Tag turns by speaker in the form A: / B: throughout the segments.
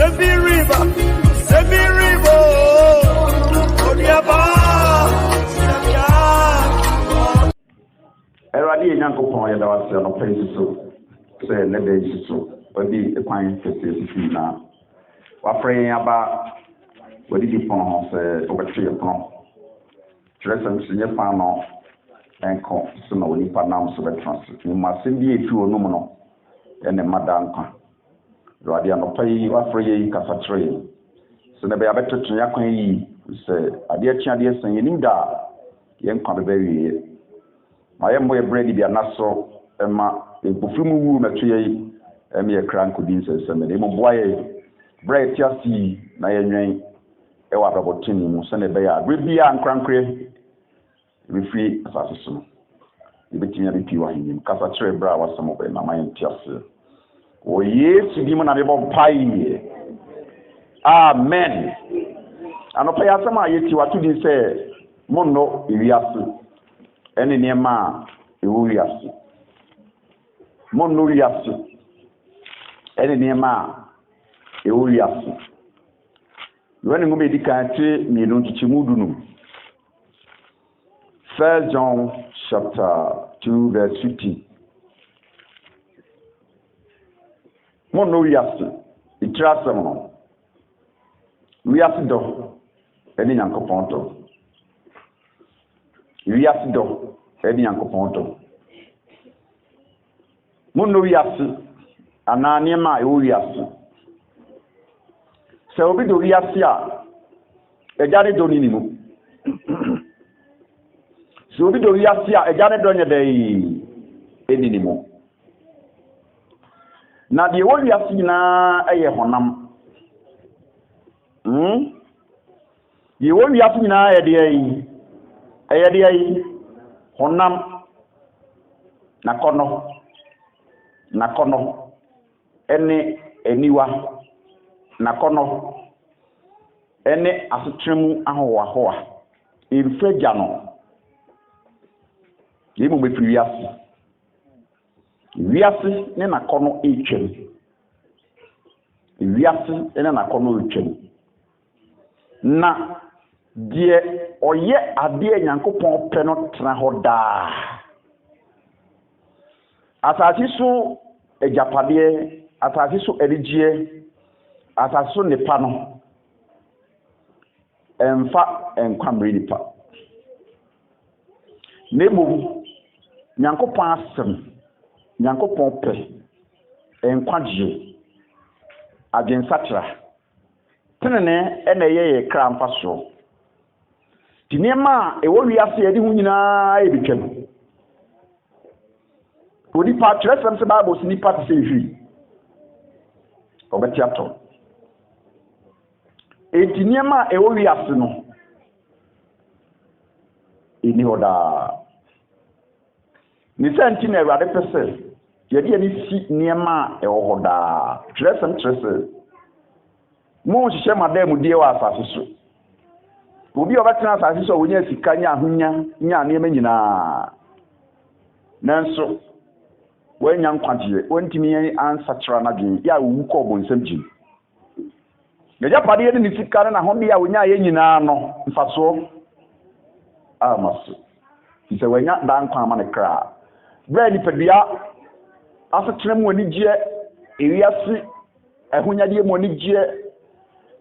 A: Semi river, Odiaba.
B: Eradi Yankopon Yadawasi on place so say Nede so Odi Equine Festival now. We're praying about what did you pon say over 3 o'clock. Tresem Senior Pano and Con Suno Nipanam so the transit. You must send you a few nominal and a madam. Radiano pay or free Casatre. So the better to Yakon say, I dear Chandias and Yeninda, young Convery. My boy Brady be a naso, Emma, a Bufumu Matrie, and me a crank could insist, and the name of boy, Bray Tiasi, Nayan, Ewa Rabotini, Musane Baya, Ribia and Crankre, we free assassin. The Bettina be pure him, Casatre Bra was some of them, my Tiasi. Oh, yes, demon about pie. Amen. And a player some yet you are to say, Mono, Iliasu. Any near ma, Urias. Monurias. Any near ma, Urias. When you make the country, me don't chimudunu. 1 John chapter 2, verse 15. Monurias. It trusts someone. We have to do any uncle ponto. Wiase edi yankopon to munno wiase anane ma e wiase se obi do wiase a ejare do ni mu se obi do wiase a ejare do nye dai edi ni mu na de wo wiase na eye honam ye wo wiase na eye de ayadi honam nakono ene eniwa nakono ene asetremu ahowa irfeja no yemu befiri wiase ne nakono etwem wiase ene nakono etwem na die oye ade Nyankopon pe no tra hoda asasi so ejapade asasi so erigie asasi so nipa no emfa enkwamre nipa nemu Nyankopon asem Nyankopon pe enkwagie agensatra tenene ene ye kra mfa so Tinema ewo wiase edi hu nyina ebitwam. Odi pa tresem se Bible si nipa te sefi. Obeti ato. Tinema ewo wiase no. Eni hoda. Ni senti na Awurade pese. Yedi ani si niema ewo hoda. Tresem. Mo hihye madam die wa asase so. Obi obatina asase so wonya sika nya ahonya nya niema nyina nanso wanya nkwaje wontimi ansatra na dwen ya wu ko bonsam jin meja pade ye ni sika na ho ya wonya ye nyina no mfaso amaso ise wanya dan kwa ma ne kra bre ni pedua asatra mu ani gie ewiase ahonya die mu ani gie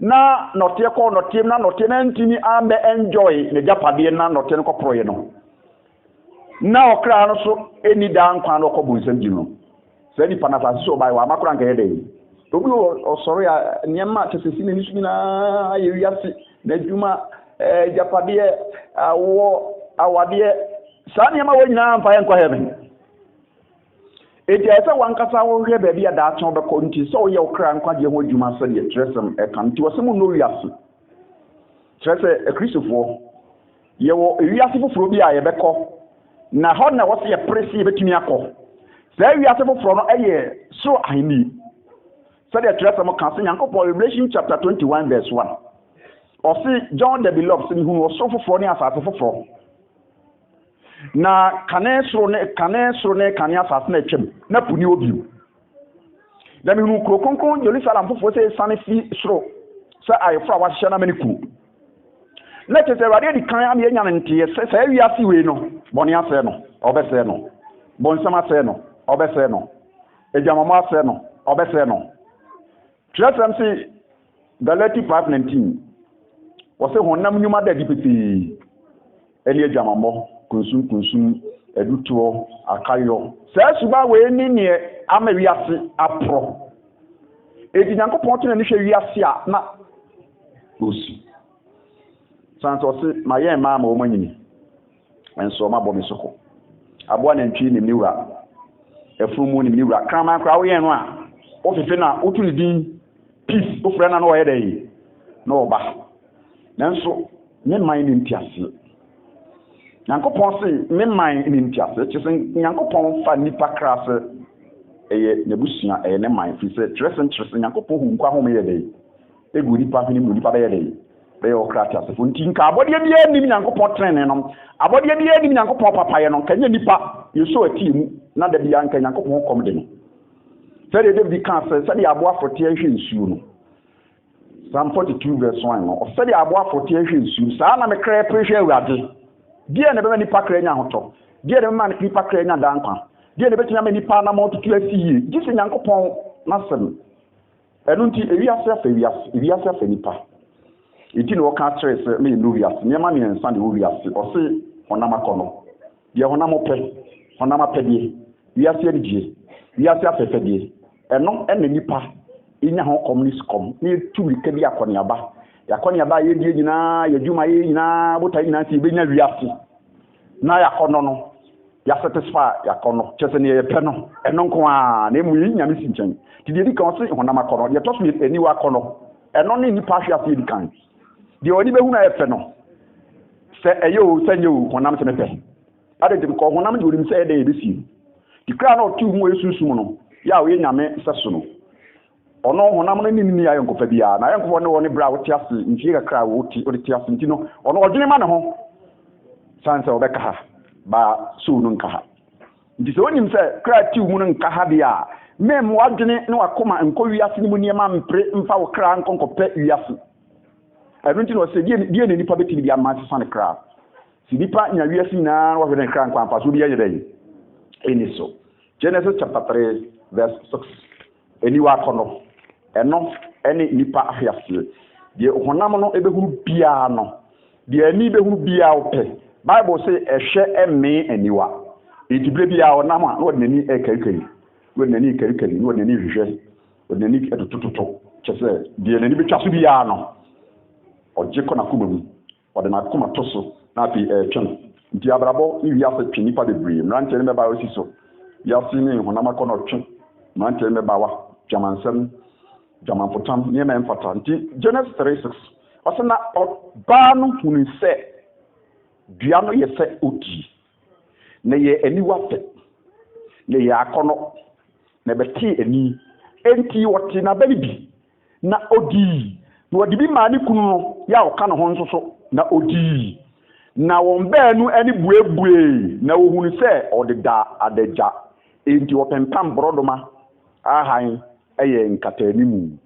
B: na notie ko notie na notie na ntimi ambe enjoy ne japade na notie ko proye no na okra no so eni dan kwa no ko bunsam jino se ni panata so bai wa makura nka yede obi osoro ya niema tesesi na nisu na aye wiase na djuma japade awo awade sa niema wo nyina amfa ye nkwa heaven ejesa wankasa wo hwe ba bia da aton be ko nti so ye okra nkwaje ho djuma so de tresem ekanti wo semu no wiase trese ekristofo ye wo wiase foforo bi a ye beko na ho na wo se ye presi betumi akọ sa wiase foforo no eye so ahini so de tresem kan se Nyankopon Revelation chapter 21 verse 1 o se John the beloved se hu wo so foforo ni asase foforo na kane soro ne kane asase na twem na puni obiu da me hu kro konkon Jerusalem fofo say sane fi soro say ayefra wa hye na mani ku na tete awade di kan am ye nya ntie say wi ase we no boni ase no obese no bonsam ase no obese no ejamama ase no obese no Tresem say Galatians 5:19 wose honam nyuma da dipiti eni ejamamo kunsum edutuo akayo sa suba we ni ne ama wiase apro edi Nyankopon to na ni hwe wiase a na osi sanso se maye ma o manyini enso ma bo mi soko abo na ntwi ni niwura efumu ni niwura krama kra wo yen no a o fefe na o tu ni din peace o frena no wo ye dai no ba nanso ne man ni ntiase Nyankopon se me man ni ntiase kyesen Nyankopon fa nipa krase eye nebusua eye ne man fi se tresen Nyankopon hu nkwa ho me ye dai egu nipa fi ni mu nipa be ye dai be o krata se funti nka abode bia nim Nyankopon trene no abode bia nim Nyankopon papa ye no kanya nipa yeso ati mu na da bia nka Nyankopon kom de no se de David kan se de abo afote ahwe nsuo no Psalm 42 verse 1 no se de abo afote ahwe nsuo saa na me kra prehwe awurade dia ne be nipa kra nya hoto dia ne man nipa kra nya dankwa dia ne betia me nipa na mo tutu asiye gisi Nyankopon nasem enu nti ewiase afa nipa iti no ka kire se me no wiase niam ne nsa de wo wiase o se honam akono dia honam ope honam apedie wiase adie wiase afefedie eno ene nipa inya ho communist kom ne tumi ka bi akoniaba yakoniaba ye die nyina yadwuma ye nyina bota nyina ti be nya wiase na yakono no ya satisfy yakono chese ne ye pe no eno nko a na emu yi nyame si nchen ti die di kan se honam akono ye to so eni wa akono eno ne nipa hwe ase di kan de oni be hu na efe no se eyo se nyu honam se mepe ade de ko honam de onim se de ebesi di kra na otu hu esusum no ya we nyame se so no ono honam no ni ayo nkofa bia na ayo nkofa no woni bra wote ase nti ka kra wote odi ase nti no ono odwene ma ne ho sanse obeka ha ba so no nka ha nti se onim se kra ti mu no nka ha bia mem wadwene no akoma nko wiase ni mu niema mpre mfa wo kra nkonkope wiase Everything was said, dear nipa beti bi amati san kra. Si nipa nya wiase na wa hwe kra nkwa mfa so bi ye dey. Eni so. Genesis chapter 3 verse 6. Eni wa kono. Eno eni nipa ahiase. De honam no ebehuru bia no. De ani behuru bia ope. Bible say ehwe emme eniwa. Etibre bia onam a no de nani ekarikari. No de nani ekarikari, no de nani hwehwe. No de nani etotototo. Chese de nani betwa so bia no. Oje kona kumamu ode na kuma toso na pi twen nti abrabo ni wiase twen nipa bebre mrante ne ba osi so wiase ni honama kona twen mrante ne ba wa jamansam jamanpotam ni na mfata nti Genesis 3:6 osena ba no hunu se dua no ye se oti na ye aniwa pe na ye akono na beti ani enti wote na balibi na odi no wadi bi mani kunu ya oka no ho nsoso na odi na won baanu ani buebue na wohunu se odeda adaja enti wopempam brodoma ahan eye nkatanimu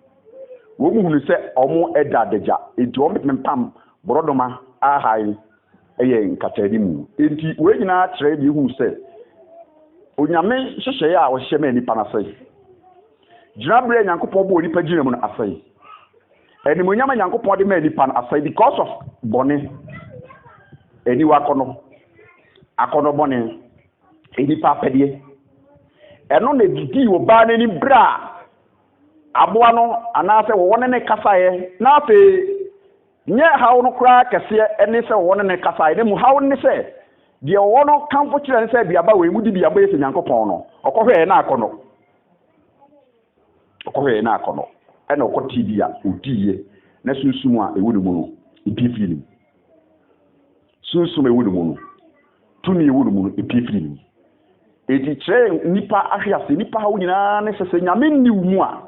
B: wo muhunu se omo eda adaja enti wopempam brodoma ahan eye nkatanimu enti we nyina kire bi hu se onyame hyehye ya wo hye mani panasai jirabre Nyankopon bo nipa ginam no asai eni monyama Nyankopon de mani pan asai because of bone eni wakono akono bone eni pa pedie eno na didi wo ba na ni bra aboa no anase wo wona ne kasaye na afi nye hawo no kra kese eni se wo wona ne kasaye ne mu hawo ne se de wo no kanfo kire se bia ba we mu di bia ba yesi Nyankopon no okohwe na akono ena okoti bia odiye na sunsumu a ewudu mu no epifili sunsumu ewudu mu no tumi ewudu mu no epifili edi tre nipa ahwiase nipa hawo nyina ne sese nyame ni umu a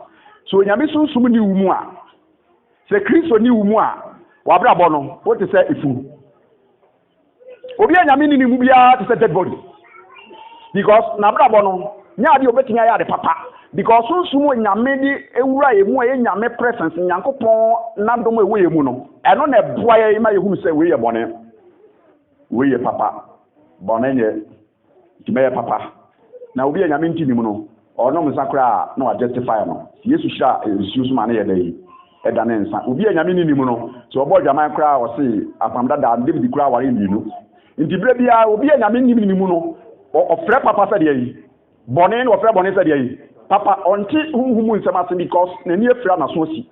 B: so nyame sunsumu ni umu a se Kristo ni umu a wabra bo no what is say ifu obi nyame ni mu bia to say dead body because na bra bo no nya ade obetinya ya de papa because sumo nyame di ewura emu e nyame presence nyankopon nadom ewe emu no eno na eboa ye ma yehunu se we ye bone we ye papa bone nye timeye papa na obi nyame ntini mu no ono msakra na wa justify no yesu hira esusu ma na ye dai eda na nsa obi nyame nini mu no so obo dwaman kra wo se apamda da David kra ware ndinu nti bre bia obi nyame nini mu no ofre papa se de yi bone no ofre bone se de yi papa onti humu nsema se because na ni efra na so si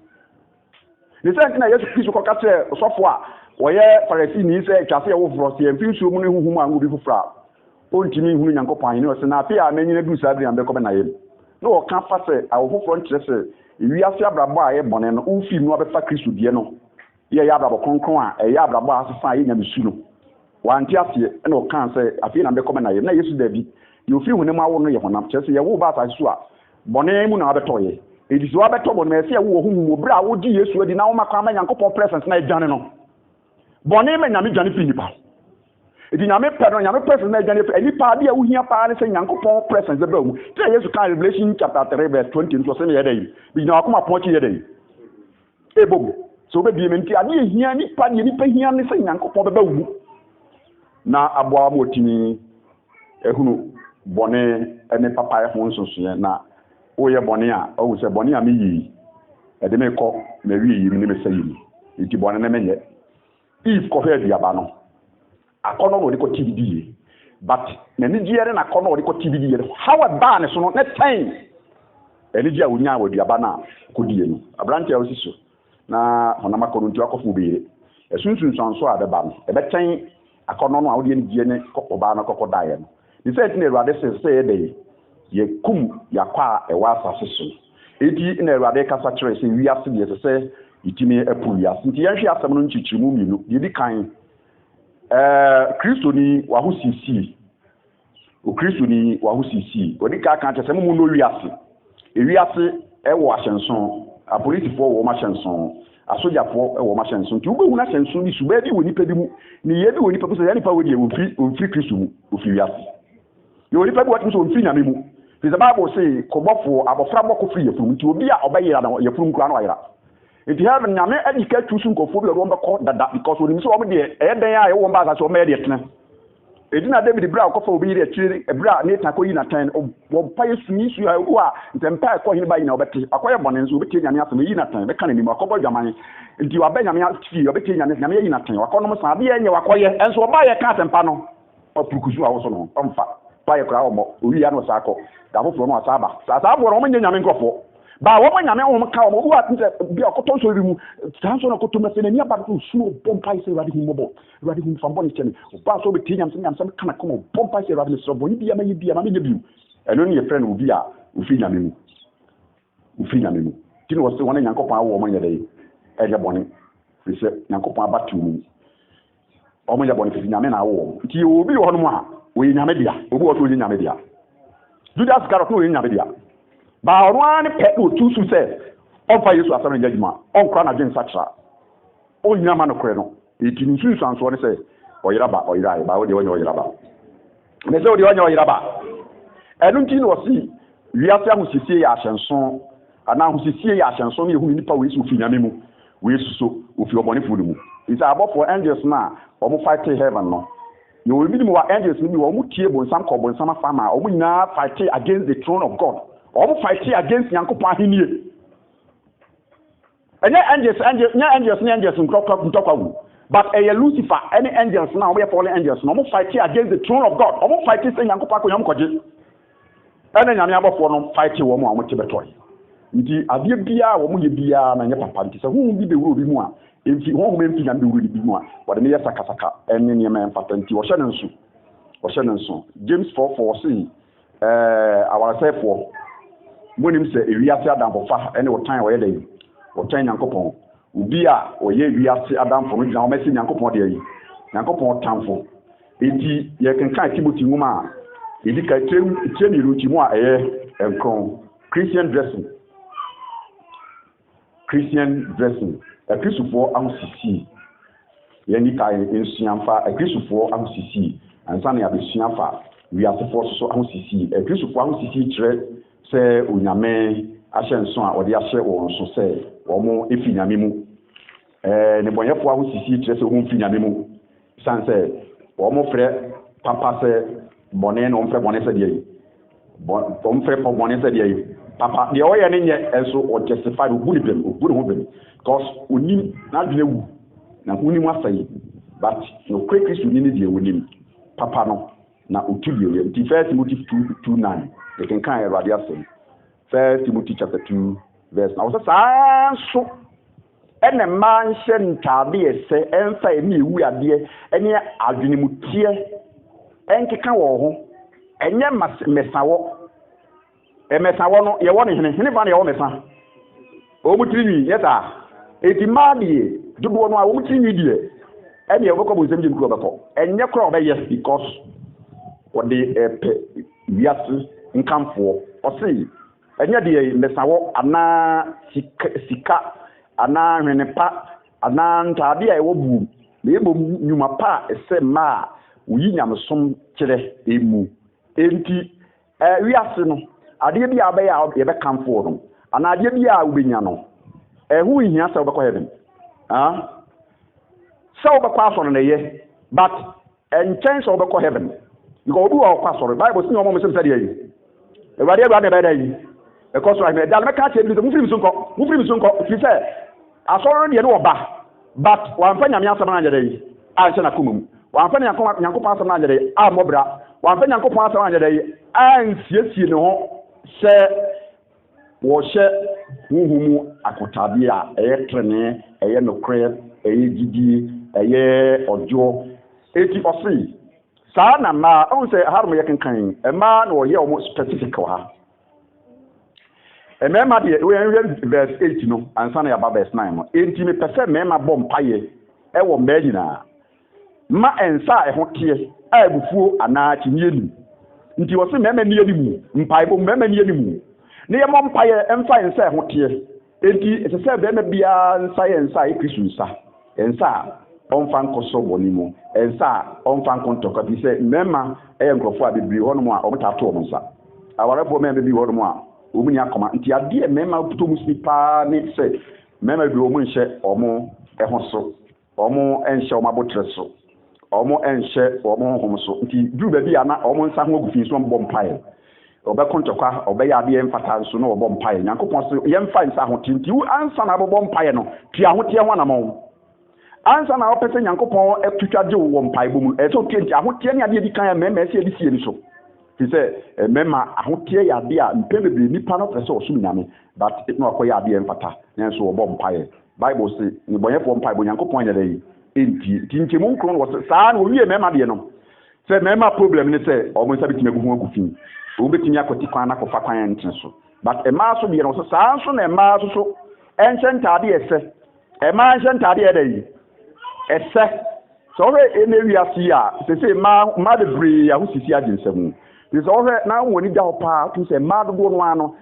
B: ne se na yesu kristo ko ka tre osofo a woye farisi ni se twase ye wo fro se emfi nsuo mu ne humu an obi fufra ontimi hunu nyankopon ne o se na afi a manyina du sa adrian be ko be na ye no o kan fa se awo fufro ntre se wi ase abrabo a ye bone no o fi no abefa kristo die no ye ya abrabo kronkron a ye abrabo asesa ye nyamesu no wanti ase na o kan se afi na be ko be na ye na yesu da bi ye ofi hunu ma wo no ye honam che se ye wo ba sa so a bone mu na abetoye edizo abeto bone me se wo humu bra wo di yesu adi na wo makwa ma nyankopon presence na edwane no bone me nyame dwane fi nipa edi nyame pedo nyame presence na edwane fi nipa dia wo hia pa ne se nyankopon presence be mu te yesu kan Revelation chapter 3 verse 20 so se me yedai bi na akoma pon chi yedai ebom so be bi me nti ade hia nipa ne nipa hia ne se nyankopon be mu na aboa mo timi ehunu bone ene papa ya ho nsoso na oye bone a o se bone a me yi e de me ko me wi yi me me sayi nti bone na menye if ko he dia ba no akono no de ko tibidi but na ni jiere na akono de ko tibidi how ba ne so no na time eni dia wonya wa dia ba na ko die no abrante a osiso na honama kono nti akofo beere esunsun sonso a de ba no e be ten akono no a wo de ni die ne ko ba na kokko dae no ni se tin Awurade se de ye kum yakwa ewa asase so eti na Awurade kasa kire se wi ase de se itimi apu wi ase nti yanhwe asem no nchichirimu mienu de di kan Kristo ni wa hu sisi o Kristo ni wa hu sisi odi ka kan tese mu no wi ase wi ase ewo ahyenson apolitifo wo ma hyenson asojafo ewo ma hyenson nti ubehu na hyenson ni suba bi woni pedi mu ni ye bi woni pedi so ya nipa we de wonfiri Kristo mu ofi wi ase yo nipa bi wati so wonfiri nyame mu. The Bible say kobofo abofra boko free yefum nti obi a obayira na yefum kura na oyira nti heaven nyame adika tusu nkofo bi o mbeko dada because oni so o de eden a ye wo mba asa so o me de tena edina David bra kofa obi yire akiri bra na tako yi na tan o pa yesu ni su a wo a ntempa ko hin ba yi na obete akoye bone nso obete nyame asem yi na tan be kan ni mu akobo dwaman nti wa ba nyame afi obete nyame yi na tan wakono mo sa be enye wakoye enso oba ye ka asempa no opurukusu a wo so no omfa pa ye kra omo ori ya no sako da foforo no asaba sasa bo no nyame nkofo ba wo nyame wo ka wo wa nse bia okoto so rimu tanso na koto mese ni aba do suo bompa ise radi humobo radi hum fambo ni chene ba so be tinyam sam kana komo bompa ise radi so bo ni bia ma me biu eno ni ye friend wo bia ufi nyame mu tino wo se wona nyankopon awo mo nyede e je boni se nyankopon abatu mu o mo je boni fi nyame na awo ti obi wo no mu a wo nyame bia obi wo so nyame bia Judas Iscariot no nyame bia ba orwan pe no tusu se on fa Yesu asam njajuma on kra na dwen sakra on nyama no kre no eti nsu sanso ne se oyira ba wo de oyira ba ne se wo de oyira ba enu nti no si wiase ahosisie ya ahyenso ana ahosisie ya ahyenso ne ehunu nipa wo Yesu fi nyame mu wo Yesu so ofi obone fu mu isa abofo angels na omo fight heaven no you will be more angels maybe omo tie bonsam ko bonsam afama omo nyina fight against the throne of God omo fight against yankopon ahenie anya angels ntokwa wu but Lucifer any angels now we fallen angels no omo fight against the throne of God omo fight say yankopon akonyam koje ene nyame abofo no fight wo mo omo tibetoy nti abie bia wo mo ye bia na nye papa nti se hu bi be wuro bi mu a emfi ho ho emfi nyame wuro bi mu a wode ne yesa saka ene ne ma emfata nti wo hye ne nso James 4:4 say our selfo monim se ewiase adamfo fa ene wo tan wo ye dai wo tan nyankopon ubi a wo ye ewiase adamfo no gina wo mesi nyankopon de yi nyankopon tamfo enti ye kenkan Timothy nguma edika treni ruti mu a enkron Christian dressing a Christopher amsisi yani kai ensuamfa a Christopher amsisi ansa na ya besuamfa wi asefo so amsisi a Christopher amsisi kire say unyame ashenso a odi ahye won so say omo efi nyame mu ne bonyefo a wosisi kire say omo fi nyame mu san say omo frɛ papa say bone no mfrɛ bone say dey bon frɛ papa bone say dey papa de o ye ne nye enso o justify obu ni ho bem because onim na dwene wu na onim asai but no quickly you need the onim papa no na otubie ye the first Timothy 2:9 they can kan Awurade asem First Timothy chapter 2 verse now so ene man hye ntade ese emfa emi ewu ade ene adwenimutie enkeka wo ho enye mesawo mesawo no ye wo ne hene ba na ye wo mesa o mutiri yeta eti maadie dudo no a wo mutiri die ene ye boko bo nsem jimku obako enye kro obe yes because what the wiase nkamfo o sei enye de mesawo ana sika ana hwenepa ana ntade a ewo bu na ebo nyuma pa ese ma uyi nyamsom kire emu enti wiase no ade bi abe ya ye be kamfo no ana ade bi a ubenya no hu hia se obekọ heaven se obekọ aso no na ye but enchen se obekọ heaven because obi wa kwa sorry bible sin omo mesem sade yi Awurade Awurade na yi because right me dal me ka che bi mu firi so nko fi se asoro de no oba but wan fa nyame asem na nyere yi a nche na komum wan fa nyankopon asem na nyere yi a mobra wan fa nyankopon asem na nyere yi a nsiesie ne ho se wo hye huhumu akotabe a eye trene eye nokre eye gidi eye ojo eti ofi saa na ma on se harmo yekenkan ma na wo ye o specific ha emema de we verse 8 no ansa na ya verse 9 no enti me pese mema bom paye e wo ma nyina ma ensa e ho tie a ebufuo ana chinyenu nti wo se mema ni yedimu mpae bom mema ni yedimu ne ye mom paye emfa ensa e ho tie enti ese be me bia nsa ye nsa e Kristo nsa ensa onfa nkoso boni mu ensa onfa nkontoka bi se mema e nkrofo a bibiri hono mu a omtato omsa awarefo mema bi hono mu a omuni akoma nti ade mema puto musni pa ne se mema bi omu nhye omo eho so omo enhye omo abotre so omo enhye omo hom so nti du ba bi ana omo nsa ho agufin so mbom pae obekontokwa obeye ade emfata nso no obom pae nyankopon so yemfa nsa ho tinti u ansa na bobom pae no tia ho tie ho na mo ansa na opese nyankopon etutwa de wo mpae bomu so tienti aho tie ne ade di kan mema ese edi sie ni so fi se mema ahotie ya de a mpebebe nipa no pese osum nyame but no akoya ade emfata nenso obom pae bible say ni bonyefo mpae bo nyankopon ya dey enti tinche mu nkron wo saa na owie mema de no se mema problem ni se omo nsa bitime guhu agufin o betimi akoti kwan na kofa kwan ntin so but ema so de no so saa so na ema so enchentade ese ema enchentade dey ese so we enewiase a se ma de bre ya husisi aginsemu is over now when it down pa to say mad do no ano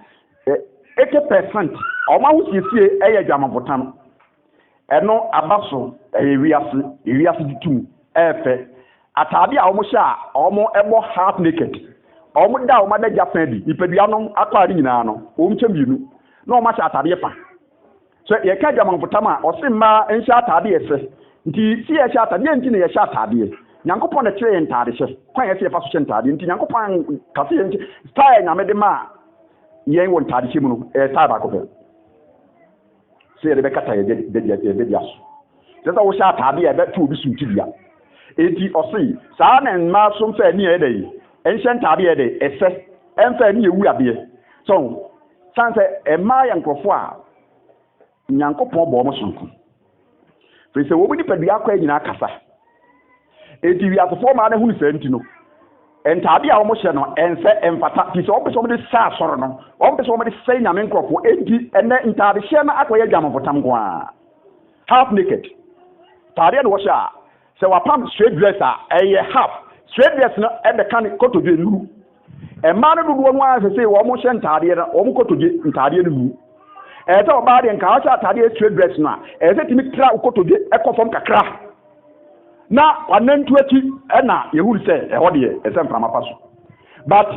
B: 80% oma husisi eye jamapotam eno abaso ewiase ditum efe atade a omo hya omo ebo half naked omo da omo da japandi ipadua no atade nyina no omche bienu na omo hya atade pa so ye ka jamapotam a osimma enhya atade ese nti si ye hya atade nti na ye hya atade nyankopon na kire ntade hye kwan ye se fa so ntade nti nyankopon ka se nti style nyame de ma ye won ntade hye mu no style ba ko fe se ye be kata ye de dia so se sa wo hya atade ye be tu obi sunti bia enti osi saa na ma so mfa ni ye dey enhye ntade ye dey ese emfa ni ye wu ade so sanse ma yankrofo a nyankopon bo mo sunku fe se wo bi padua kwa nyina kasa eti wi asofo ma na hunu senti no entaade a wo hye no ense emfata ti so obeso de sa soro no obeso de sei nyame nkrofo enti ene entaade hye na akoye dwamfotam kwa half naked taade no wo hye se wapam straight dress a eye half straight dress no e be kan kotodwe nuru e ma no dodo no a se wo mo hye entaade no wo mo kotodwe entaade no nuru e se oba de nka wo hye ataade straight dress no a e se timi tra kotodwe e kofom kakra na wanantu ati na yehuru se ehode esem prama paso but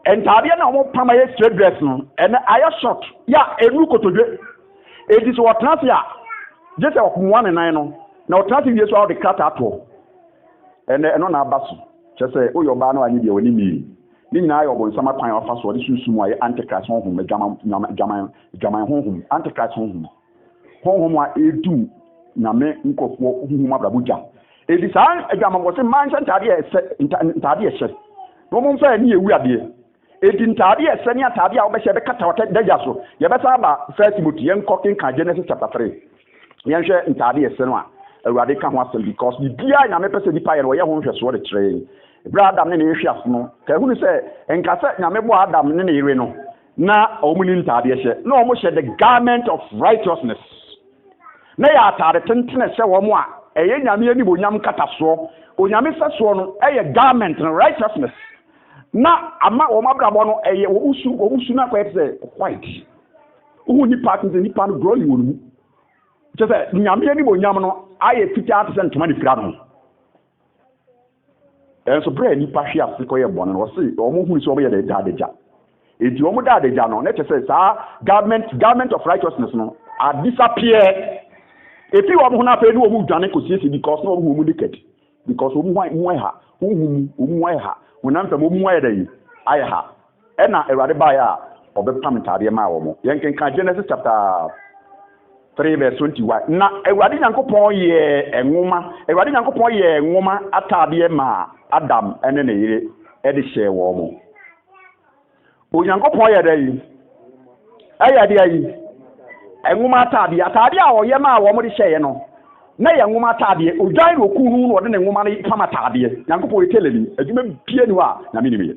B: entaade na omo pama ye straight dress no ene aye short ya enu kotodwe edi so otranse a je se okunwa ne nan no na otranse wie so a de krata ato ene eno na abaso che se oyo ba na anyi de woni mi ni nyina ayo bo nsama kwan afa so de sunsumu aye antichrist honhom me jaman honhom antichrist honhom a edu na me nkofo honhom abrabuja edi sa jaman bo se mancha ntade ese no mo mfa ni ewu ade edi ntade ese ni atade a obehye be kata wata daja so ye be sa ba 1 Timothy enkokin ka Genesis chapter 3 yen hwe ntade ese no a awurade ka ho asem because the bia nya me pese di pa ye no ye ho hweso de tre bra Adam ne hwe afono ka hu ni se enkasa nya me bo Adam ne ire no na omuni ntade hye na omo hye the garment of righteousness na ya atade tentene hye wo mo a eye nya me ani bo nyam kata so onyame seso no eye garment and righteousness na ama wo mabrabo no eye wo usu na kwa etse white uhu ni part ni pan glory wonu je se nyame ani bo nyam no aye 50% tuma ni fira no so bre ni pa hwe afiko ye bono no se wo mo hu so wo ye da adeja enti wo mo da adeja no na che se sa garment of righteousness no a disappear efi wo mo na fa ni wo mo dwane ko siesie because no wo mo naked because wo mo ha wo ha wonam fa mo mo ya dai aye ha na Ewurade ba ya obepam ntade ma wo mo yen kan Genesis chapter 3 verse 21 na Ewurade Nyankopon ye enwoma atade ma Adam ene ne yire de hye wo mo Onyankopon ye dai aye de ayi enwoma atade a wo ye ma wo mo de hye no na ye nwoma atade odwan no kunu no de ne nwoma no pam atade Nyankopon ye teleli adwuma pie ni wa na me ni me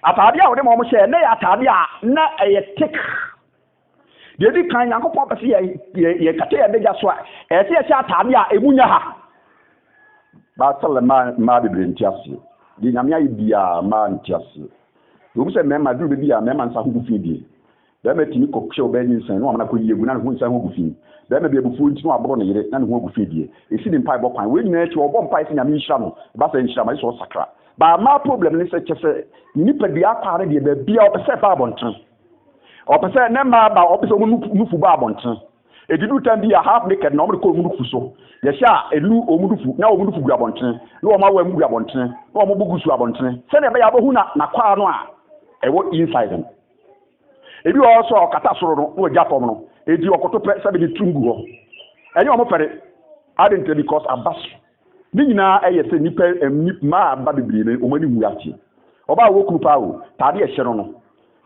B: atade a wo de mo hye na ye atade a na eye thick de di kan Nyankopon pese ye kate ye beja so a ese ye atade a emunya ha ba sala ma bebre ntiase di nyame ayi bia ma ntiase wo se mema du be bia mema nsa ho fi die da metimi kokye obanyi nsan no amana ko yegu na ho nsan ho gufi da me bia bufu ntino aboro ne yire na ne ho gufi die esi ni mpai bokwan we nyina echi obo mpai se nyame nhira no ba se nhira ma so sakra ba ma problem ni se chese ni padi akare de ba bia opese ba abonten opese ne ma ba opese mu nufu ba abonten edidu tan bia half naked na omre ko mu nufu so ye sha elu omudufu na omudufu gu abonten na o ma wa mu gu abonten na o mo bugu su abonten se ne ba ya bohu na kwa no a ewo inside them ebi also okata soro no o ja fom no edi okoto pe sabe di tungu ho enye o mo fere adent because abas ni nyina eye se nipa ma ba bibiri ne o mani hu ati oba wo kru pa o tade e hye no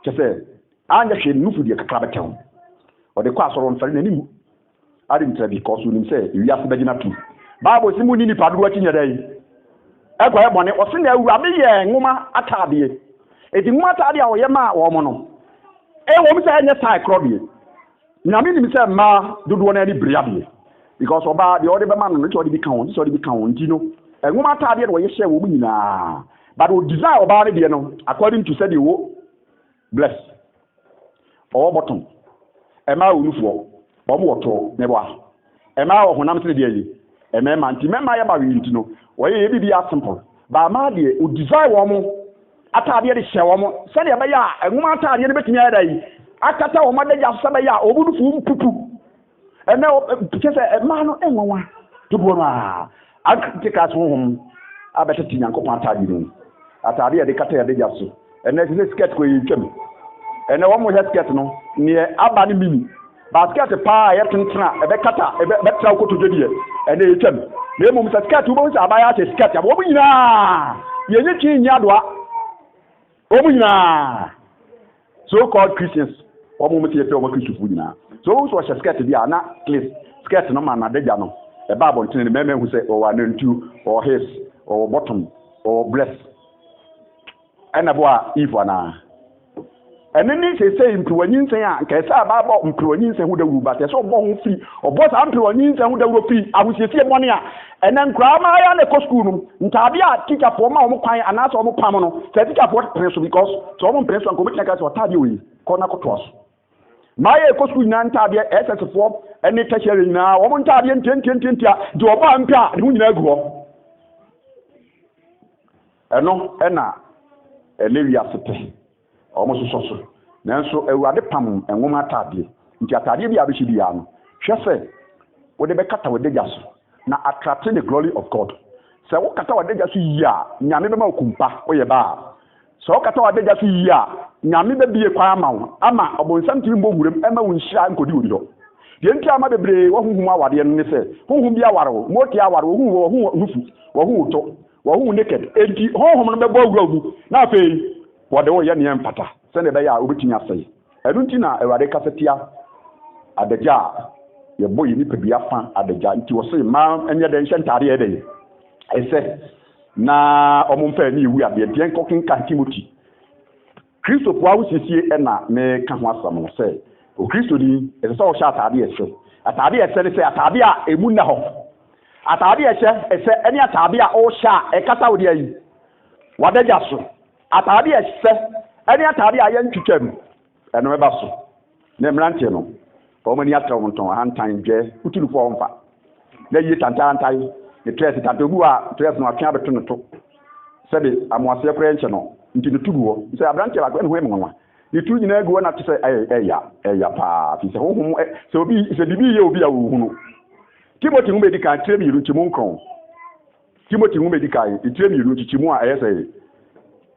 B: che se anya hwe nufu di kakra betew o de kwa soro no fere nani mu adent because unim se wi ase bagina tu bible simu ni nipa do ati nyada yi egwa e bone o se na awurade ye nwoma atade edi nwoma atade a o ye ma wo mo no wo mi say nya sai krobie nyame ni mi say ma dodo na ni briabie because oba de ode be ma no no ode bi kan won so ode bi kan won no nwoma atade de wo ye share wo mu nyina but o desire oba ne de no according to say the wo bless or bottom ma unufo bo mo to ne bo a ma wo honam se de yi ma nti mema ya ba wi nti no wo ye bi simple ba ma de o desire wo mo atade de hye wo mo se de be ya nwoma atade de betimi ya dai akata wo madaja se be ya obudufu mpupu ene pike se ma no enwanwa dubo no a aktika so hom abetati Nyankopon atade no atade de kata ya de jaso ene se skirt ko yi twem ene wo mo skirt no ne aba ne mini basket pa ya tentena ebe kata ebe betra ko to dwedie ene yi twem na emu se skirt wo se abaya se skirt abo mo nyina ye nyi twi nya doa wo mo nyina so called Christians wo mo meti efe wo Christian fu nyina so wo so skirt dia na please skirt no man na deja no e ba bonten ne meme hu se o wa nantu or his or bottom or bless ana bo a ifo na eneni se impruwanyin sen a ka se aba bo impruwanyin sen hu da wuru ba te so bo hu fi obo sa impruwanyin sen hu da wuru fi ahusiesie bone a enen kra ma ya na ko school no ntaade a teacher for ma o kwan ana so o pam no se teacher for prince because so o prince an ko metina ka so taade oyi ko na ko to aso ma ya ko school na ntaade ss for eni tertiary na o mo ntaade ntentententia de o ba mpa de hu nyina gu ho eno ena elewi asete omo so nanso ewurade pam enwoma atade nti atade bi abechi bi ya no hwese wo de bekata wo degya so na attract the glory of God so wo kata wo degya so yi a nyame be ma okumpa wo ye ba so wo kata wo degya so yi a nyame be bie kwa ama wo ama obonsam tiri mbo wurem ema wo nhira nkodi wodi do de nti ama bebre wo huhum awade no ne se huhum bi aware wo moti aware wo hu nufu wo hu to wo hu naked enti hohom no be bo awurawu na afei wo de wo ye ne empata se ne be ya obetumi asai enu nti na ewade kasetia adagya ye boy ni pedua fa adagya nti wo se ma enye de nhye ntare ye de ese na omumfa ni iwu ade de enkokin kan Timothy Kristo po awu sesie na me ka ho asam no se o Kristo ni ese so sha atade ese ne se atade a emu na ho atade ese eni atade a o sha e kasa wo de ayi wadagya so atade ese eni atade a ye ntwetwam eno eba so na mrantie no omani atrawo nton hantan dwe utulufo omfa na yi tantantai ne tres tantobu a tres no atwa beto no to sebe amoase kora enche no nti ne tuguo se abranche ba ko ne hoemwa ne tu nyina aguo na tse eya pa fi se honhom se obi se bibi ye obi a wo hunu Timothy hu medika tremi ru chimu nkron Timothy hu medika tremi ru chimu a ayese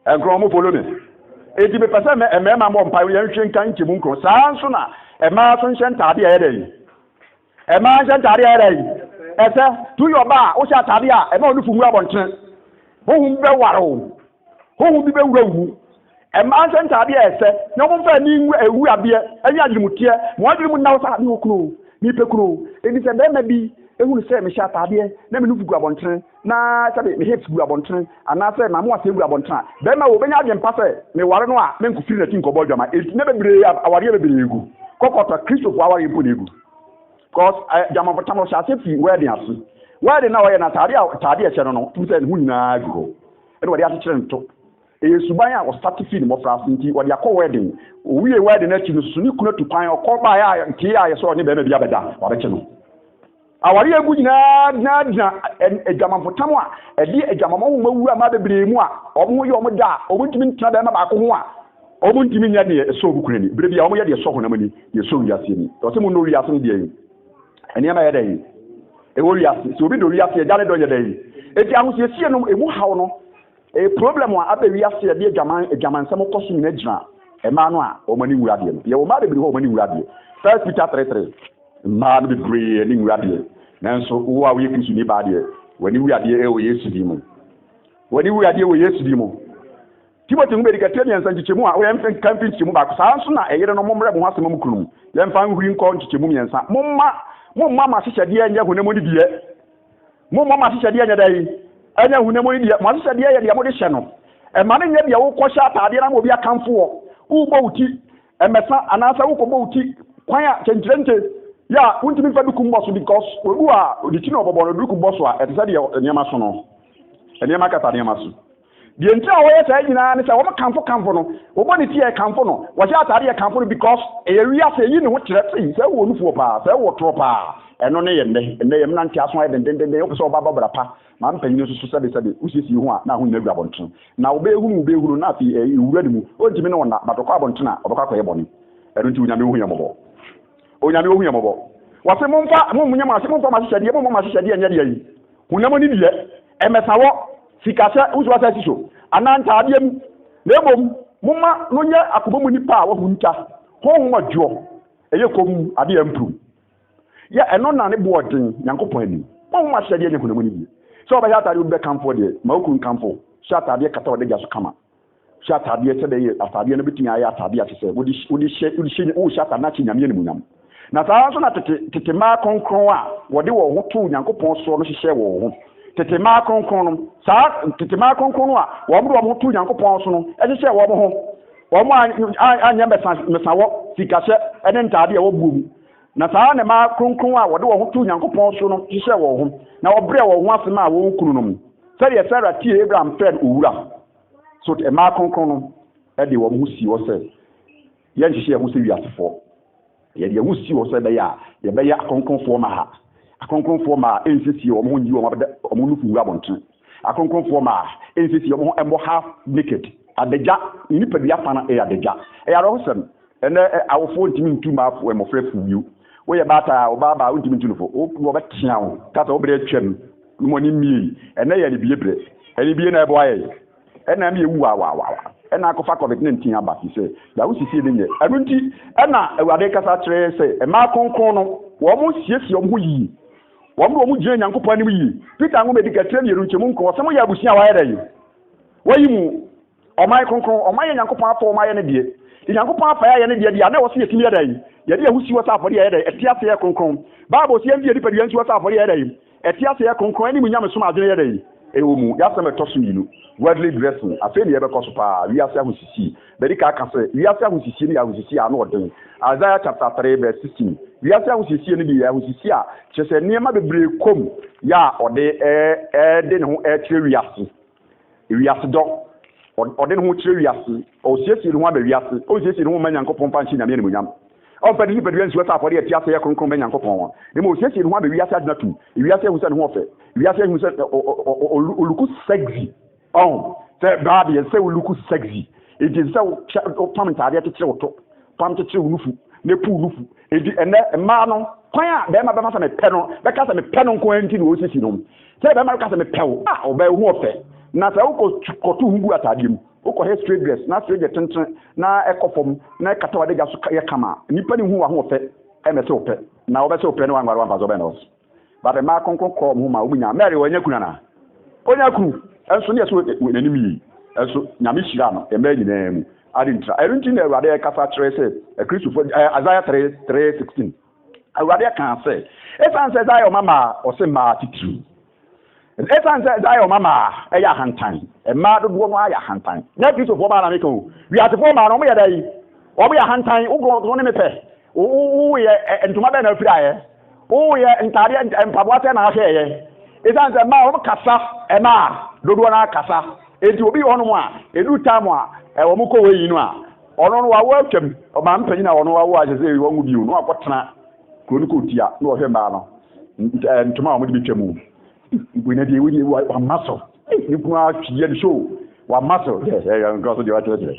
B: enkron mo follow me edi be pese me emema mo mpa ye nhwe nkan chimu nkron saa nso na ema so nhye ntade ya dey ema nhye ntade ya dey ese tu yo ba o sha tade a ema onu fungu abontren hohum be waro hohum bi be wurawu ema nhye ntade ya ese na mo fa ni ewu abe enya adwumutie mo adwumu na wo sa ni okunu ni pekunu eni se be bi ehunu se me sha tade na me nu fugu abontren na sabe me het fugu abontren ana se na mo ase fugu abontren be ma wo benya adwen pa se me ware no a me nkufiri na tin ko bo dwama enti ne bebre aware bebre egu kokota Kristo kwa aware mpo egu cause jama fatamo sha se fi wedding asu wedding na wo ye na tade e che no tu se hu nyina agu ene wade akere nto suban a wo start fi mo fra nti wade akọ wedding owie wedding na chi no suni kuna tupan okoba ya nti ya ye so ne be na bia beda wade che no awari egu nyina na ejama fatamo a edi ejama mo mawu ama bebre mu a omo ye omo da omo ntimi ntina da na ba ko ho a omo ntimi nya ne so obukurani bere bia omo ye de so ho na mani ye so wiase ni to se mo no wiase de yi eni ma ye de yi e wo wiase so obi do wiase ye dale do ye de yi eti ahusie sie no emu hawo no problem a abe wiase ye de ejama nsem ko so nyina gyina e ma no a omo ni wura de ye wo ma de bere ho omo ni wura de 1 Peter 3:3 man be brave ni wura de nanso wo a wo ye Kristo ni ba de wani wura de e wo Yesu di mu wani wura de wo Yesu di mu Timothy ngbe dika temi ansa nchichemu a wo yem camping nchichemu ba saa nso na eyere no momre bo hasem mukrum yem fa nhuri nko nchichemu miensa momma ma hyehyade anya hunemu ni bie momma ma hyehyade anya dai anya hunemu ni bie ma hyehyade anya de mo de hye no e ma ne nya bia wo kwhya atade na mo bia kamfo wo bo uti e mesa anasa wo ko bo uti kwan a chenchirente ya untimi fa dukum boso because obu a oditi no bobo no dukum boso a etisa de niam so no niam kata niam so de enti a wo ye sai nyina ne se wo kamfo no wo bo ne tie kamfo no wo sha atade ye kamfo no because e wi ase yi ne ho kire sei se wo nufuo pa se wo tro pa eno ne ye ne ye mna nti aso aye den wo so ba babra pa ma mpanyin so sebe usisi ho a na ho nyina gwa bontun na wo be hunu na afi iwura dimu o ntimi ne wona batokwa bontun a obakwa ye boni eno nti unyame hu yamobo onyame hu yamobo wase momfa munya ma se momfa ma hyehade momma ma hyehade anya de yi hunyamo ni die emesawo sikase uso asa siso ananta adiem nebom momma no nya akobomu nipa a wo hunta honhom adwo eye kom ade ampru ya eno na ne boodin yankopon ani momma hyehade anya hunyamo ni die so ba ya tade be kamfo de ma okun kamfo shata de kata wode gaso kama shata de tede ye atade no bitumi aye atade ate se wodi she o shata na chi nyame ni munyam na saa so na tete ma konkron a wode wo ho to yankopon so no hyehye wo ho tete ma konkron no saa tete ma konkron no a wo mo ho to yankopon so no hyehye wo mo ho wo mo anya mesa wo sikase ene ntade wo buom na saa ne ma konkron a wode wo ho to yankopon so no hyehye wo ho na wo bre wo ho asema wo nkunu no sɛ ye Sarah tie Abraham fed owura so te ma konkron no e de wo mo si wo sɛ ye hyehye wo sɛ wiasefo ye de wo si wo sɛ be ya ye be ya akonkonfo ma ha akonkonfo ma ensisi wo mo nyi wo mo nufu wura bonten akonkonfo ma ensisi wo mo embo half naked adagya nipa bia fa na adagya ya ro hosem ene awofo ntimi ntuma afo emofra fuyu wo ye bata obaba ntimi ntulufo wo betia wo kata obre atwam moni mi ene ye libiebre ene bie na ebo aye ena mi ewu wa ena akofa COVID-19 aba fi se ya wo sisi de nye enu nti ena awade kasa kire se e ma konkon no wo mo siesie wo yi wo mo gyina nyankopɔ anim yi Peter ngo medika tire mi runche mu nko se mo ya abusia wa yɛda yi wayi mu ɔman konkon ɔman yɛ nyankopɔ afɔ ɔman yɛ ne die nyankopɔ afa yɛ ne die dia na wo se yɛtimi yɛda yi yɛde ahusi wo sa afɔde yɛda yi etiase yɛ konkon bible se yɛn die nipa die nti wo sa afɔde yɛda yi etiase yɛ konkon ani mu nyame som adwene yɛda yi ewo mu ya sɛ meto so yinu worldly dressing afei ne yɛbɛkɔ so pa wi ase ahusisi bɛdi ka aka sɛ wi ase ahusisi ne ahusisi a no ɔden Isaiah chapter 3 verse 16 wi ase ahusisi ne bi ahusisi a kyerɛ nneɛma bebree kom ya ɔde de ne ho kyerɛ wi ase dɔ ɔde ne ho kyerɛ wi ase ɔsiesie ne ho aba wi ase ɔsiesie ne ho ma nyankopɔn pa nkyi nyame ne munyam ɔmpɛde ni pɛdeɛ nsuo sa afɔde yɛ tiase yɛ kronkron bɛ nyankopɔn wa ne mo siesie ne ho aba wi ase adena tu wi ase ahusa ne ho ɔfɛ wi ase ahusa oluku sexy sɛ baabi yɛ sɛ oluku sexy it is so pam ntaade tetere woto pam tetere wunufu ne pu wunufu edi ene mma no kwan a bɛma bɛma sɛ me pɛ no bɛka sɛ me pɛ no nko anti no osisi no sɛ bɛma ka sɛ me pɛ wo ɔbɛ hu ɔfɛ na sɛ wokɔto hu bu ataade mu wokɔ hair straight dress na straight tenten na ɛkɔfom na ɛkata wade ga so yɛ kama nipa ne hu wa ho ɔfɛ ɛmɛ sɛ ɔpɛ na wɔbɛ sɛ ɔpɛ no wangware wampa so bɛ no but ma konkon kɔ mo ma omunya Mary wɔnya kuna na onya kunu enso ne so n'anim yi enso nyame hyira no ema nyinaa mu ade ntra erunti na Awurade kasa kyerɛ sɛ Kristofo Isaiah 3:16 Awurade ka sɛ esan sɛ Isaiah mama ɔsɛ ma titiri esan sɛ Isaiah mama ɛyɛ hantan ema dodoɔ no ayɛ hantan na Kristofo ma na me ko wiatefo ma no mo yɛ dai ɔmo yɛ hantan ugo ne me pɛ wo yɛ ntoma bɛ na afiri ayɛ wo yɛ ntade mpaboa sɛ na ahwɛ yɛ esan sɛ ma ɔmo kasa ema dodoɔ na kasa enti obi hɔ no mu a edu time a ɛwɔ mo kɔ wei no a ɔno no wawo atwam ɔma mpanyin a ɔno wawo ahyɛ sɛ wɔn mu bio no akɔtena kuro no kɔ tia na ɔhwɛ mbaa no ntoma a ɔmo de bi twam mu na deɛ wodi wama so ne kunu atwiɛ no show wama so nkɔ so deɛ wakyerɛkyerɛ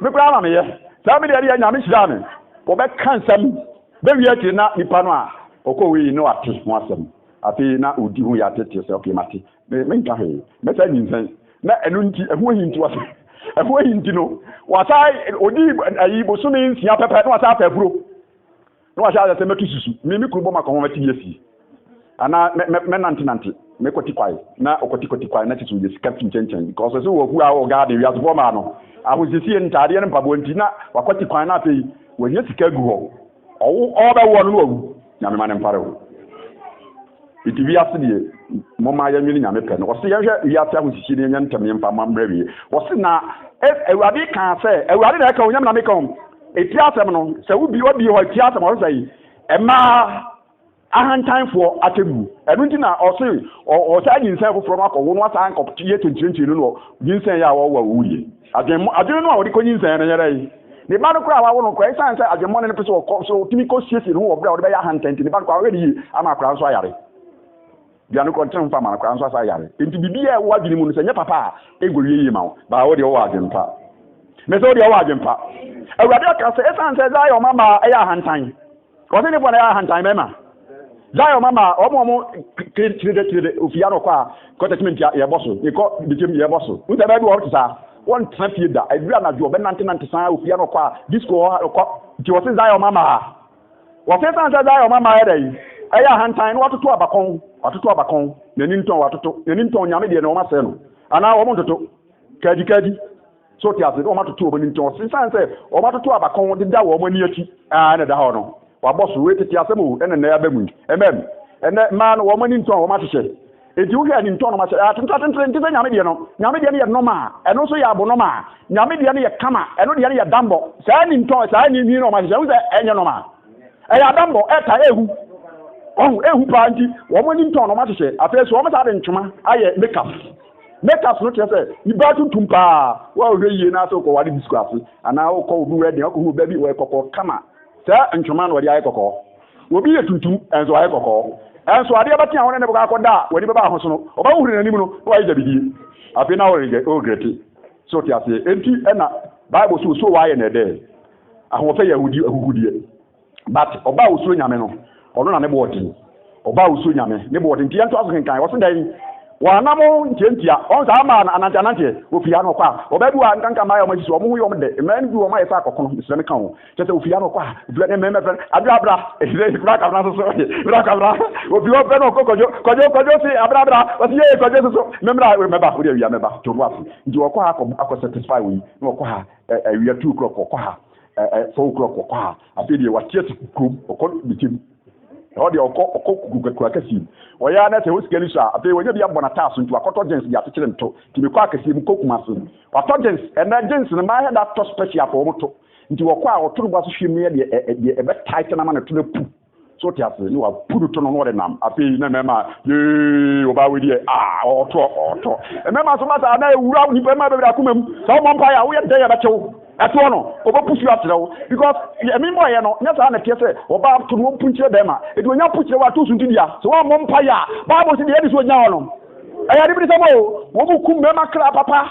B: me kora ama meyɛ saa me deɛ deɛ nyame hyira me wɔbɛka nsɛm bɛwie akyiri na nipa no a ɔkɔ wei no ate ho asɛm afei na odi ho yɛ atete sɛ ɔkè mate menka hwee mɛsɛ nyinsɛn na ɛno nti ɛho ahinti wase ɛho ahinti no wasa odi ayi bosome nsia pɛpɛ na wasa afɛ afuro na wahyɛ asɛ sɛ mɛto susu me kuro bɔ makɔ ho mɛte bi asi ana mɛnante mɛkɔti kwae na ɔkɔti kwae na tete yɛ sika fi nkyɛnkyɛn because sɛ wɔku a wɔ gaade wiasefo ma no ahosiesie ntaadeɛ no mpaboa nti na wakɔti kwae na afei wɔnyɛ sika gu hɔ ɔbɛwɔ no no wawu nyame ma ne mpare wo iti wiase deɛ mɔma yɛ nwene nyame pɛ no ɔse yɛhwɛ wiase ahosiesie ne yɛnyɛ ntɛm yɛmfa mambrɛ wie ɔse na Awurade kaa sɛ Awurade na ɛka wo nyame na meka wo ɛti asɛm no sɛ wobi hɔ ɛti asɛm ɔse sɛ yi ɛmaa ahantanfoɔ ategu ɛno nti na ɔse ɔsaa nyinsɛn foforɔ no akɔwo no asaa nkɔyɛ tonkyerɛnkyerɛ no no nyinsɛn yɛ a wɔwɔ wuye adwene no a wɔde kɔ nyinsɛn no nyɛrɛ yi ne ba no koraa wawo no koraa ɛsiane sɛ adwemmɔne no pɛ sɛ wɔkɔ so tumi kɔsiesie no ho wɔ berɛ a wɔde bɛyɛ ahantan nti ne ba no koraa wɔyɛ de yie ama koraa nso ayare biano kɔntene mfa ma no koraa nso asa ayare nti biribi a ɛwɔ adwene mu no sɛ nyɛ papa a ɛgɔwie yie ma wo baa wode wɔwɔ adwempa me sɛ wode wɔwɔ adwempa Awurade aka sɛ ɛsiane sɛ Zion ɔmama ɛyɛ ahantan ɔsɛ ne bɔ na ɛyɛ ahantan bɛma Zion mama ɔmo kirede ofia no kɔ a kɔtɛtimi yɛbɔ so yɛkɔ bikyɛm yɛbɔ so wosɛ baabi wɔ te saa wɔn tena fie da aduru anadwo ɔbɛnante saa ofia no kɔ a disco kɔ nti wɔse Zion mama a wɔse san sɛ Zion mama ɛda yi ɛyɛ ahantan no watoto abakɔn n'ani ntɔn nyame deɛ na wɔn asɛ no anaa wɔn ntoto kadi so te ase wɔn atoto wɔn ntɔn wɔse san sɛ wɔn atoto abakɔn deda wɔn ani akyi ɛna da hɔ no wabɔ so wei tete asɛm o ɛna na yɛaba mu ɛmɛm ɛnɛ mmaa no wɔn ani ntɔn wɔn ahyehyɛ eti wohwɛ ani ntɔn no mahyɛ atententen nti sɛ nyame deɛ no yɛ nɔma a ɛno nso yɛ abo nɔma a nyame deɛ no yɛ kama ɛno deɛ no yɛ dambɔ saa ni ntɔn saa ni na wɔn ahyehyɛ wosɛ ɛnyɛ nɔma ɛyɛ adambɔ ɛta ehu paa nti wɔn ani ntɔn no wɔn ahyehyɛ afei so wɔn saa de ntoma ayɛ makeup no kyerɛ sɛ nipa tuntum paa wɔahwɛ yie na asɛ kɔ wade disco ase anaa wokɔ obi wɛdi ɔkɔ hu baabi wɔyɛ kɔkɔɔ kama saa ntoma no wɔde ayɛ kɔkɔɔ obi yɛ tuntum ɛnso ayɛ kɔkɔɔ ɛnso adeɛ bɛte a wɔne ne bɛka akɔda a wɔde bɛba ahoso no ɔbɛwohore n'anim no na wɔayɛ gyabidie afei na wɔregrɛte so ti ase enti na Bible so why na dey ahofe Yahudi ahudie but oba usuo nyame no ono na ne body oba usuo nyame ne body nti ento aso kenkan wo se dan wanamo ntientia on sa ma anantanante ofia no kwa obabu a nkanka ma ya mo hisi omo yo mo de men du o ma yefa akokono islam kan o tete ofia no kwa ofia ne me friend abra ile kura ka na so bra ka bra ofia pe no kojo si abra o si ye kojo so memra o de wi ameba to no afi nti o kwa akọ satisfy we no kwa ha awia 2 o'clock kwa ha 4 o'clock kwa ha afi de watie kukum okọ bitim o de okọ kura kasi o ya na se hosikani so afi wonya bia bona taso nti akoto gens ya tekere nto ti me kwa kasi mu kokuma so akoto gens na gens na ma da to special for moto nti wo kwa oturu gba so hwemu ye de ebe tight na ma na to na pu so ti ase ni wa puru to no de nam afi na mema ye o ba we de oto mema so ma sa na ewura ni pe ma be da kumam so mo mpa ya wo ye de ya ba chew eto no obo push you atreo because emi mo ye no nya sa na tie se oba to no punchire be ma e do nya punchire wa to sunti dia so wa mo mpa ya Bible se de so nya no e ya de bi se mo wo bu kum be ma kra papa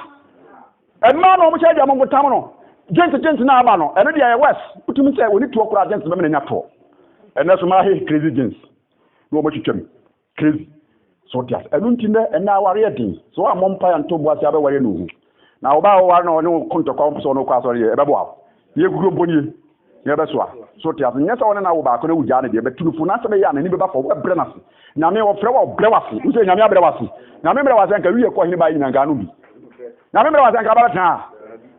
B: e ma no mo che dia mo gutam no gent na aba no e no dia ye west utumi se woni to okura gent be me nya to e na so ma he crazy gens no mo twetwam crazy so dia e no ntinde e na aware din so wa mo mpa ya nto bo ase abe ware no na oba wa no ne konto kwa so no kwa so ye ebebo a ye gugu boni ye be so ti aso nyesa wona na wo ba ko na wuja na de be tunufu na se be ya na ni be ba fo bre na se na me wo fre wo bre wase use nya me abre wase na me bre wase nka wiye ko hini ba yi na nganu bi na me bre wase nka ba ta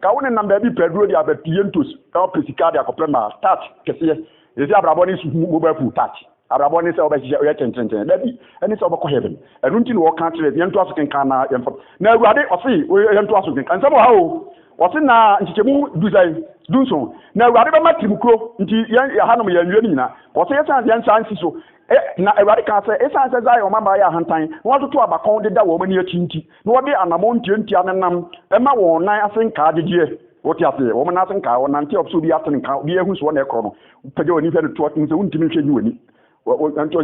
B: ka woni na ba bi pedro di abapie ntos ka pesika di akoprema start kese ye si abrabo ni su mo ba fu touch abrabo ni se oba hije oya tenten da bi eni se oba ko heaven enu nti no wo kan tire yen to aso kenkan na yen na awurade osi yen to aso kenkan nsemo ha o osi na nchichemu dunso na awurade be matimukro nti yen hanom yen wie nyina osi yen sansi so na awurade kan se esan se zai o mama ya hantan wo to abakon de da wo mani achinti na wo de anamo ntianti anam e ma wo nan asenka adedie woti ase wo mana asenka wo nanti opso bi asenka bi ehu so wo na ekro no pege woni fe to nse wuntimi hwe ni woni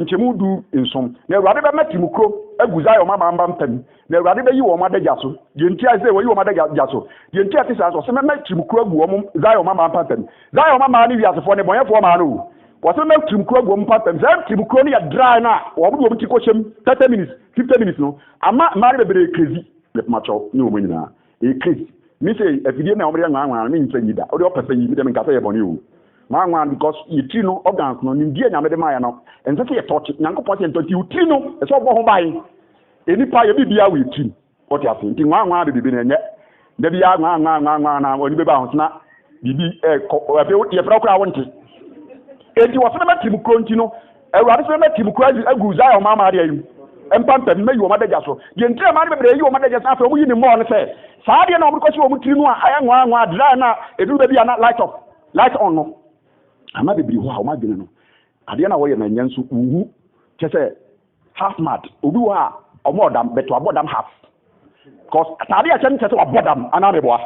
B: nchemu du insom na awurade be matimukro aguza yo mama mba mpam na awurade be yi wo madagya so de nti ase wo yi wo madagya so de nti ate sa so se matimukro agu wo zayo mama mpam zayo mama ni wiasefo ne bonyefo ma no wo se matimukro agu wo mpam zayo timukro ni ya dry na wo bu wo ti ko chem 30 minutes 50 minutes no ama mari be bere crazy le macho ni wo nyina e crazy mi se afidie na wo mre nwa mi nfa yida o de opese yi mi de nka se ye boni o man because you trino organs no ni die nyame de ma ya no ense se ye touch nyankopon se touch you trino e so bo ho bai eni pa ye bibia we trin what you think nwa bibi na enye da bia nwa na oni be ba ho na bibi afi ye fra kra wonte enti wo se na tim kronti no awurade se na tim kronti agu za o mama de ayu empampa me yi o madagya so ye ntre ma be bre yi o madagya sa fa o yi ni mo no se saa de na o ko se o mu trino a aya nwa dra na edu be bia na light on no ama bebiri ho a o ma dwene no ade na wo ye na nyanso uhu kese half mad obi wo a o mo dam beto abodam half because ade a chen kese abodam ana meboa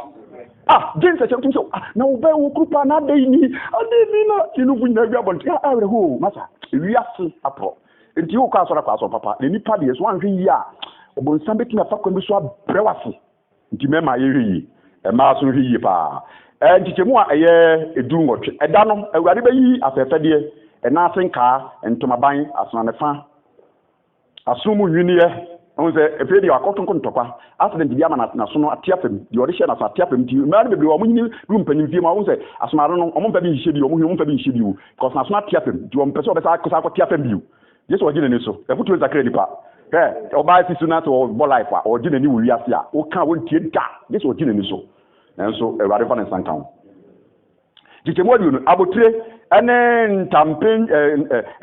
B: jinse chen tum so na wo be wo grupa na dai ni ade ni na tinubu na bia bon ya awre ho masa wiase apro enti wo ka so na kwa so papa ni nipa de so anhwe yi a obonsan betima fa kwa bi so abrewase nti mema ye hwi e ma so hwi yi pa ntichemu a eye edu nwotwe eda no awurade bayi afefede na asenka ntomaban asonanefa asomu nwiniye onse efedi akotonko ntokwa accident bi ama na so no atiafem di ode hye na so atiafem ti mari bebre o munyini rum panimfie ma onse asomaro no o mpa bi hye bi o muhwe o mpa bi hye bi because na so na atiafem di o mpese obesa akosa atiafem bi yeso ogine ne so efutu zakare nipa oba sisu na so bo life a ogine ni wi ase a o kan won tie da yeso ogine ne so enso ewade fa ne sankan jikemu adu no abotre ene ntampen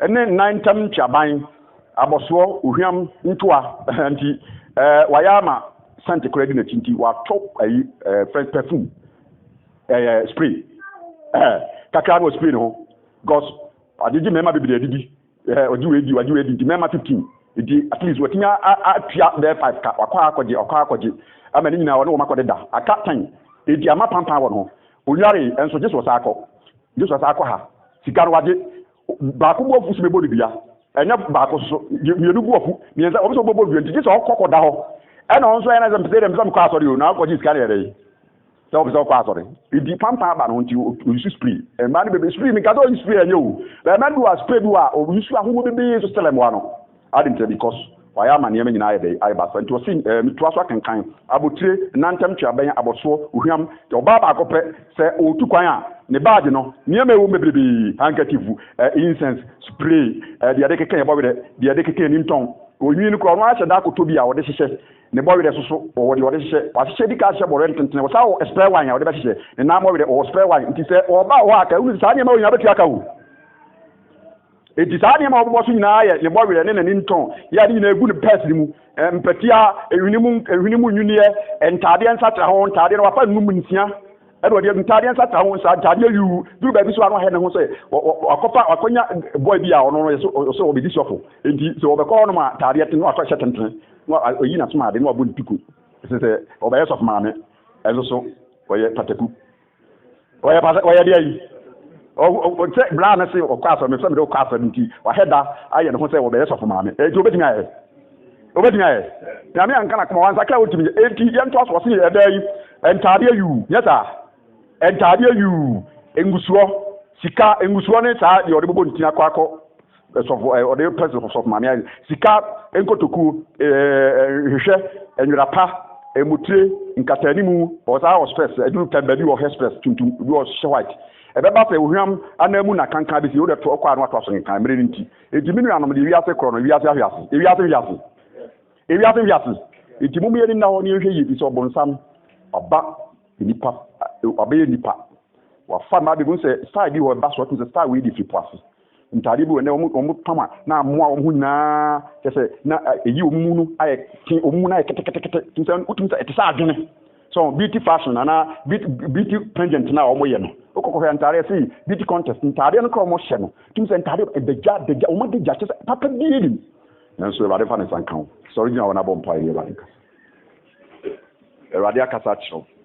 B: ene nantam chaban aboso ohwiam ntoa anti wayama sante koredi na tinti wa top ayi fresh perfume spray kakra no spray no gos adiji mema bibiri adidi oji wedi mema 15 idi at least watinya atua the 5 ka wakwa akwaje ama ni nyina wona wo makode da aka 10 edi ama pampa wo no onyare enso jesu asako ha sigaro waje ba ko bo fusu mebo bia enya ba ko so mienu bu ofu mienza obi so bobo bia jesu okoko da ho ena onso ena zam pese dem kwa asori o na akwaje sikare yere so be so kwa sorry e di pampa ba no nti o use spray e ma no be spray mi ka do use spray enyo be ma do spray do a o use ahugo be so stele mo ano adim te because why am na nyina ayi ayi ba so nti o sin mi to aso kankan abotire nantem twa ben aboso ohwam te oba ba akopɛ sɛ o tu kwan a ne badge no nyema ewo mebrebe handkerchief incense spray de ade keke yebo wede de ade keke ni nton onyi ni ko no ahyɛ da akoto bi a wode hyehyɛ ne bo wede soso wode hyehyɛ wa hyehyɛ di ka hyehyɛ bo rent tentene wo sa wo spray wine a wode ba hyehyɛ ne na mo wede o spray wine nti sɛ oba ho aka unu sa nyema onya betu aka wo eti sa nyema obo so nyina ayɛ ne bo wede ne ne nton ya de nyina egu ne purse ni mu mpatia ehwini mu nyuniɛ entade nsatra ho ntade no wafa num nsia ɛdo de ntade nsatra ho nsa ntade yu du ba bi so ano he ne ho sɛ akopa akonya boy bi a ono no so obedi sofo enti so obekɔ no ma tade ete no akɔhyɛ tenten no oyi na so ma de no abon piko sɛ obɛyɛ sof maame ɛzo so oyɛ pataku oyɛ de ayi o sɛ bra na se o kwaso me so me do kwaso nti wa heda ayɛ ne ho sɛ obɛyɛ sof maame enti obetimi ayɛ na me anka na kama wansa ka otimi enti yento aso se ɛda yi entade yu yesa entade yu engusuo sika engusuo ne saa de ode bobo ntina kwakɔ sofo ode person of maame sika enkotoku hwehwɛ enwrapa emutire nkatani mu o saa express edu tambabi o express tuntum bi o white ebeba fe ohwam anamu na kankan bi si o de to kwa no ato so nkan mere nti edimi nuanom de wiase kro no wiase ahwiase ewiase enti mumu yɛ na hɔ ne hwɛ yi bi so bonsam aba nipa ɔbɛyɛ nipa wafa ma bi bu sɛ style bi wɔ ba so to sɛ style we di fipoase ntade bi wɔ ne ɔmo pama na amoa ɔmo nyinaa sɛ na eyi ɔmo no ayɛ tin ɔmo na ayɛ ketekete tinsa utum sɛ etisa adwene so beauty fashion ana beauty pageant na ɔmo yɛ no okɔkɔ ntade sɛ beauty contest ntade no kɔ ɔmo hyɛ no tim sɛ ntade dagya ɔmo de gya sɛ papa bi yɛ nanso Awurade fa ne sankan so original wana bompa yɛ ba nka Awurade akasa kyerɛw